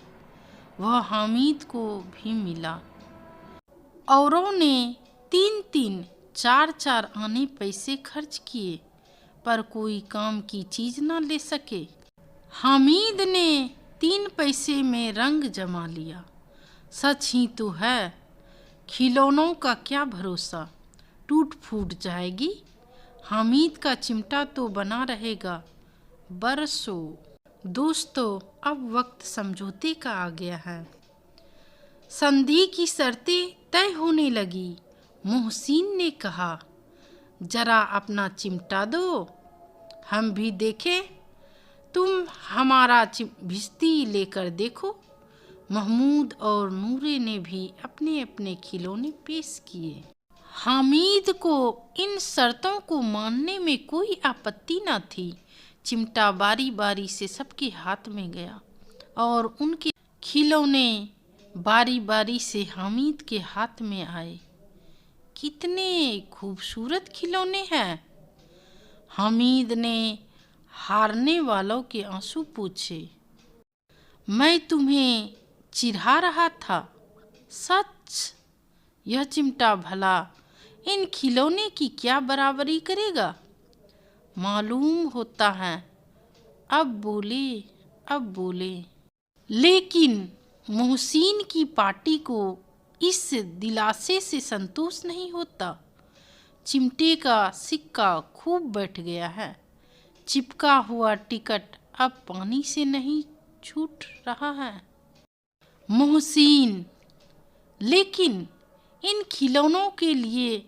वह हामिद को भी मिला। औरों ने 3-3, 4-4 आने पैसे खर्च किए, पर कोई काम की चीज ना ले सके। हामिद ने 3 पैसे में रंग जमा लिया। सच ही तो है, खिलौनों का क्या भरोसा, टूट फूट जाएगी। हामिद का चिमटा तो बना रहेगा बरसों। दोस्तों, अब वक्त समझौते का आ गया है। संधि की शर्तें तय होने लगी। मोहसिन ने कहा, जरा अपना चिमटा दो, हम भी देखें। तुम हमारा भिश्ती लेकर देखो। महमूद और नूरे ने भी अपने अपने खिलौने पेश किए। हामिद को इन शर्तों को मानने में कोई आपत्ति न थी। चिमटा बारी बारी से सबके हाथ में गया और उनके खिलौने बारी बारी से हामिद के हाथ में आए। कितने खूबसूरत खिलौने हैं। हामिद ने हारने वालों के आंसू पूछे। मैं तुम्हें चिढ़ा रहा था, सच। यह चिमटा भला इन खिलौने की क्या बराबरी करेगा। मालूम होता है। अब बोले। लेकिन मोहसिन की पार्टी को इस दिलासे से संतोष नहीं होता। चिमटे का सिक्का खूब बैठ गया है। चिपका हुआ टिकट अब पानी से नहीं छूट रहा है। मोहसिन, लेकिन इन खिलौनों के लिए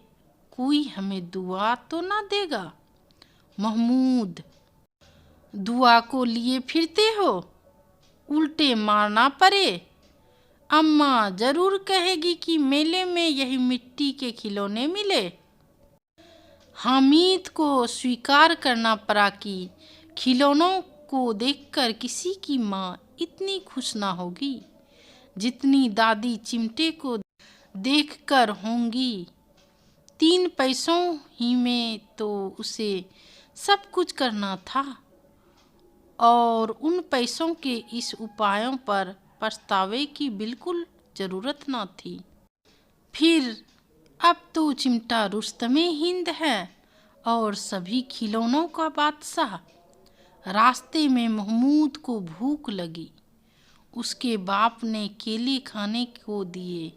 कोई हमें दुआ तो ना देगा। महमूद, दुआ को लिए फिरते हो, उल्टे मारना पड़े। अम्मा जरूर कहेगी कि मेले में यही मिट्टी के खिलौने मिले। हामिद को स्वीकार करना पड़ा कि खिलौनों को देखकर किसी की माँ इतनी खुश ना होगी जितनी दादी चिमटे को देखकर होंगी। 3 पैसों ही में तो उसे सब कुछ करना था और उन पैसों के इस उपायों पर पछतावे की बिल्कुल ज़रूरत न थी। फिर अब तो चिमटा रुस्तमे हिंद है और सभी खिलौनों का बादशाह। रास्ते में महमूद को भूख लगी। उसके बाप ने केले खाने को दिए।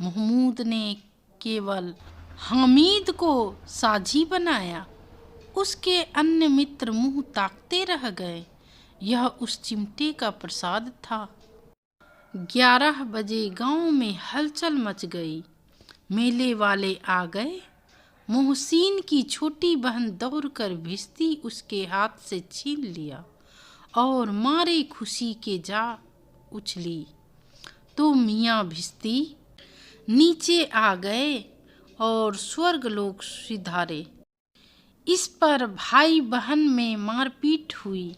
महमूद ने केवल हामिद को साझी बनाया। उसके अन्य मित्र मुंह ताकते रह गए। यह उस चिमटे का प्रसाद था। 11 बजे गांव में हलचल मच गई। मेले वाले आ गए। मोहसिन की छोटी बहन दौड़कर भिश्ती उसके हाथ से छीन लिया और मारे खुशी के जा उछली तो मियाँ भिश्ती नीचे आ गए और स्वर्गलोक सिधारे। इस पर भाई बहन में मारपीट हुई।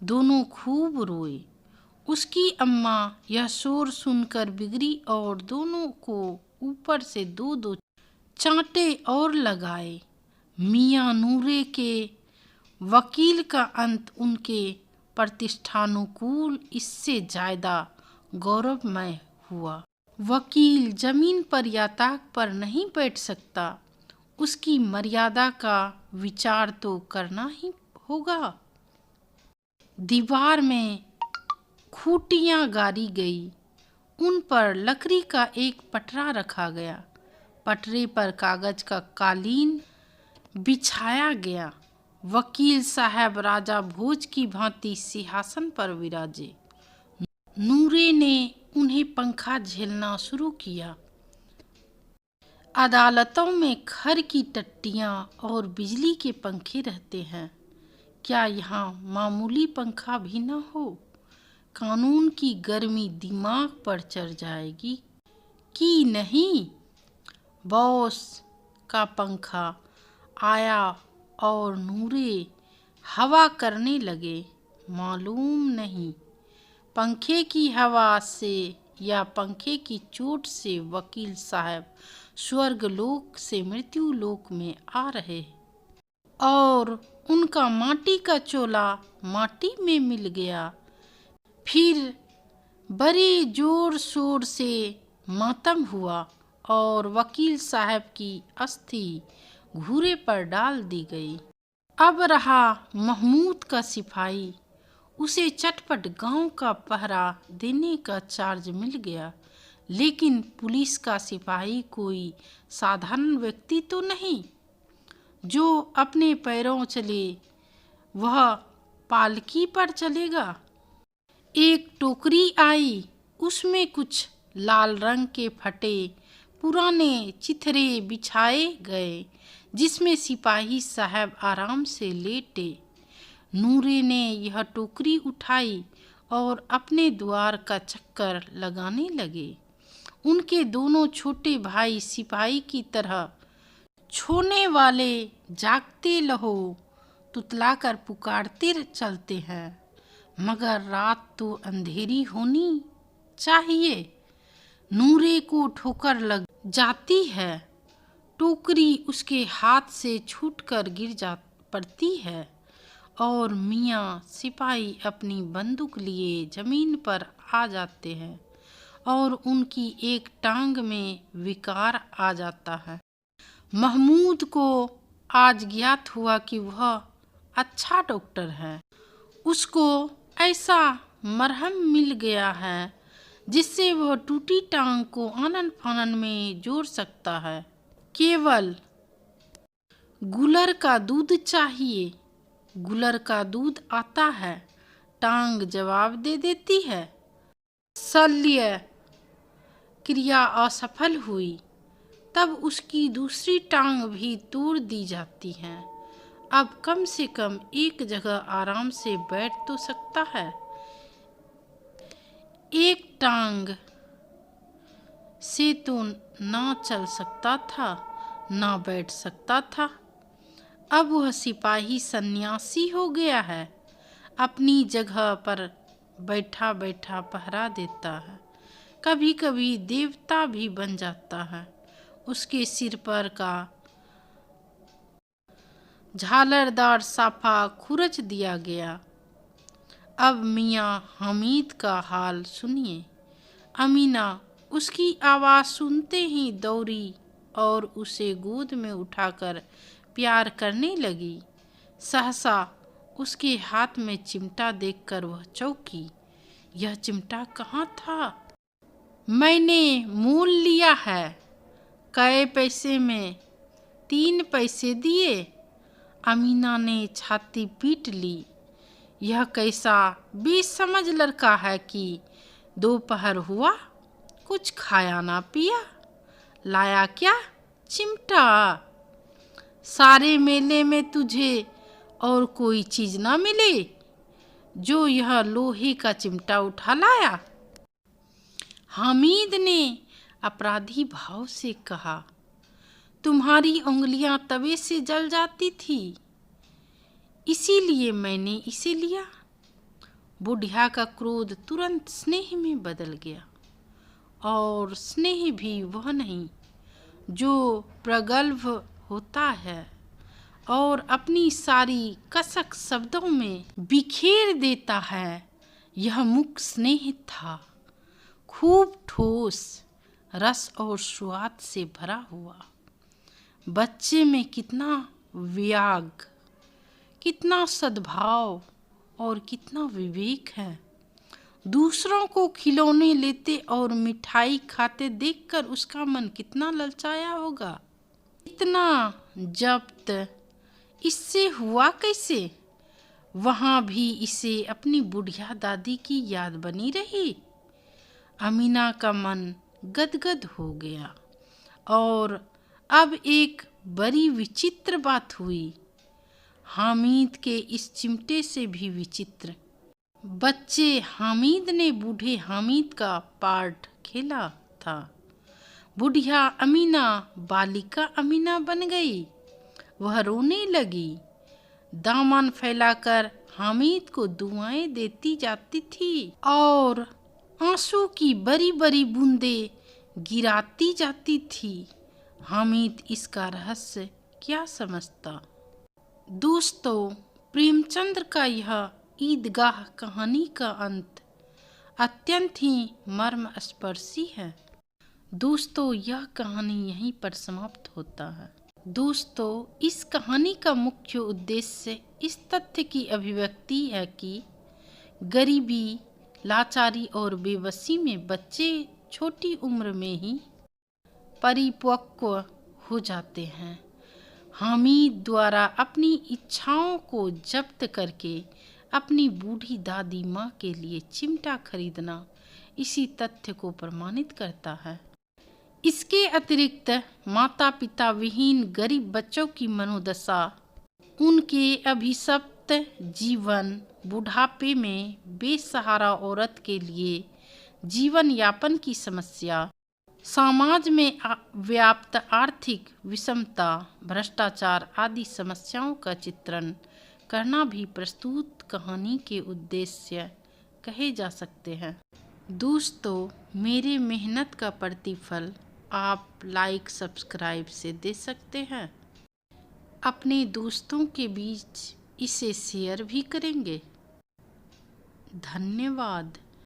दोनों खूब रोए। उसकी अम्मा यह शोर सुनकर बिगड़ी और दोनों को ऊपर से 2-2 चांटे और लगाए। मियाँ नूरे के वकील का अंत उनके प्रतिष्ठानुकूल इससे ज़्यादा गौरवमय हुआ। वकील जमीन पर या ताक पर नहीं बैठ सकता। उसकी मर्यादा का विचार तो करना ही होगा। दीवार में खूंटियाँ गाड़ी गई। उन पर लकड़ी का एक पटरा रखा गया। पटरे पर कागज का कालीन बिछाया गया। वकील साहब राजा भोज की भांति सिंहासन पर विराजे। नूरे ने उन्हें पंखा झेलना शुरू किया। अदालतों में खर की टट्टियाँ और बिजली के पंखे रहते हैं। क्या यहाँ मामूली पंखा भी न हो? कानून की गर्मी दिमाग पर चढ़ जाएगी कि नहीं? बॉस का पंखा आया और नूरे हवा करने लगे। मालूम नहीं पंखे की हवा से या पंखे की चोट से वकील साहब स्वर्गलोक से मृत्युलोक में आ रहे और उनका माटी का चोला माटी में मिल गया। फिर बड़े जोर शोर से मातम हुआ और वकील साहब की अस्थि घूरे पर डाल दी गई। अब रहा महमूद का सिपाही। उसे चटपट गांव का पहरा देने का चार्ज मिल गया। लेकिन पुलिस का सिपाही कोई साधारण व्यक्ति तो नहीं जो अपने पैरों चले। वह पालकी पर चलेगा। एक टोकरी आई। उसमें कुछ लाल रंग के फटे पुराने चिथरे बिछाए गए जिसमें सिपाही साहब आराम से लेटे। नूरे ने यह टोकरी उठाई और अपने द्वार का चक्कर लगाने लगे। उनके दोनों छोटे भाई सिपाही की तरह छोने वाले जागते लहो तुतलाकर पुकारते चलते हैं, मगर रात तो अंधेरी होनी चाहिए। नूरे को ठोकर लग जाती है। टोकरी उसके हाथ से छूटकर गिर जा पड़ती है और मियाँ सिपाही अपनी बंदूक लिए जमीन पर आ जाते हैं और उनकी एक टांग में विकार आ जाता है। महमूद को आज ज्ञात हुआ कि वह अच्छा डॉक्टर है। उसको ऐसा मरहम मिल गया है जिससे वह टूटी टांग को आनन फानन में जोड़ सकता है। केवल गुलर का दूध चाहिए। गुलर का दूध आता है। टांग जवाब दे देती है। शल्य क्रिया असफल हुई तब उसकी दूसरी टांग भी तोड़ दी जाती है। अब कम से कम एक जगह आराम से बैठ तो सकता है। एक टांग से तो ना चल सकता था, ना बैठ सकता था। अब वह सिपाही सन्यासी हो गया है, अपनी जगह पर बैठा बैठा पहरा देता है। कभी कभी देवता भी बन जाता है। उसके सिर पर का झालरदार साफा खुरच दिया गया। अब मियाँ हामिद का हाल सुनिए। अमीना उसकी आवाज़ सुनते ही दौड़ी और उसे गोद में उठाकर प्यार करने लगी। सहसा उसके हाथ में चिमटा देखकर वह चौंकी। यह चिमटा कहाँ था? मैंने मोल लिया है। कै पैसे में? 3 पैसे दिए। अमीना ने छाती पीट ली। यह कैसा बेसमझ लड़का है कि दोपहर हुआ, कुछ खाया ना पिया, लाया क्या? चिमटा। सारे मेले में तुझे और कोई चीज ना मिले जो यह लोहे का चिमटा उठा लाया? हामिद ने अपराधी भाव से कहा। तुम्हारी उंगलियां तवे से जल जाती थी, इसीलिए मैंने इसे लिया। बुढ़िया का क्रोध तुरंत स्नेह में बदल गया, और स्नेह भी वह नहीं जो प्रगल्भ होता है और अपनी सारी कसक शब्दों में बिखेर देता है। यह मुख स्नेह था, खूब ठोस, रस और स्वाद से भरा हुआ। बच्चे में कितना व्याग, कितना सद्भाव और कितना विवेक है। दूसरों को खिलौने लेते और मिठाई खाते देखकर उसका मन कितना ललचाया होगा। इतना जब्त इससे हुआ कैसे? वहाँ भी इसे अपनी बुढ़िया दादी की याद बनी रही। अमीना का मन गदगद हो गया। और अब एक बड़ी विचित्र बात हुई। हामिद के इस चिमटे से भी विचित्र। बच्चे हामिद ने बूढ़े हामिद का पार्ट खेला था। बुढ़िया अमीना बालिका अमीना बन गई। वह रोने लगी, दामन फैलाकर हामिद को दुआएं देती जाती थी और आंसू की बड़ी बड़ी बूंदें गिराती जाती थी। हामिद इसका रहस्य क्या समझता? दोस्तों, प्रेमचंद्र का यह ईदगाह कहानी का अंत अत्यंत ही मर्मस्पर्शी है। दोस्तों, यह कहानी यहीं पर समाप्त होता है। दोस्तों, इस कहानी का मुख्य उद्देश्य इस तथ्य की अभिव्यक्ति है कि गरीबी, लाचारी और बेबसी में बच्चे छोटी उम्र में ही परिपक्व हो जाते हैं। हामिद द्वारा अपनी इच्छाओं को जब्त करके अपनी बूढ़ी दादी माँ के लिए चिमटा खरीदना इसी तथ्य को प्रमाणित करता है। इसके अतिरिक्त माता पिता विहीन गरीब बच्चों की मनोदशा, उनके अभिशप्त जीवन, बुढ़ापे में बेसहारा औरत के लिए जीवन यापन की समस्या, समाज में व्याप्त आर्थिक विषमता, भ्रष्टाचार आदि समस्याओं का चित्रण करना भी प्रस्तुत कहानी के उद्देश्य कहे जा सकते हैं। दोस्तों, मेरे मेहनत का प्रतिफल आप लाइक सब्सक्राइब से दे सकते हैं। अपने दोस्तों के बीच इसे शेयर भी करेंगे। धन्यवाद।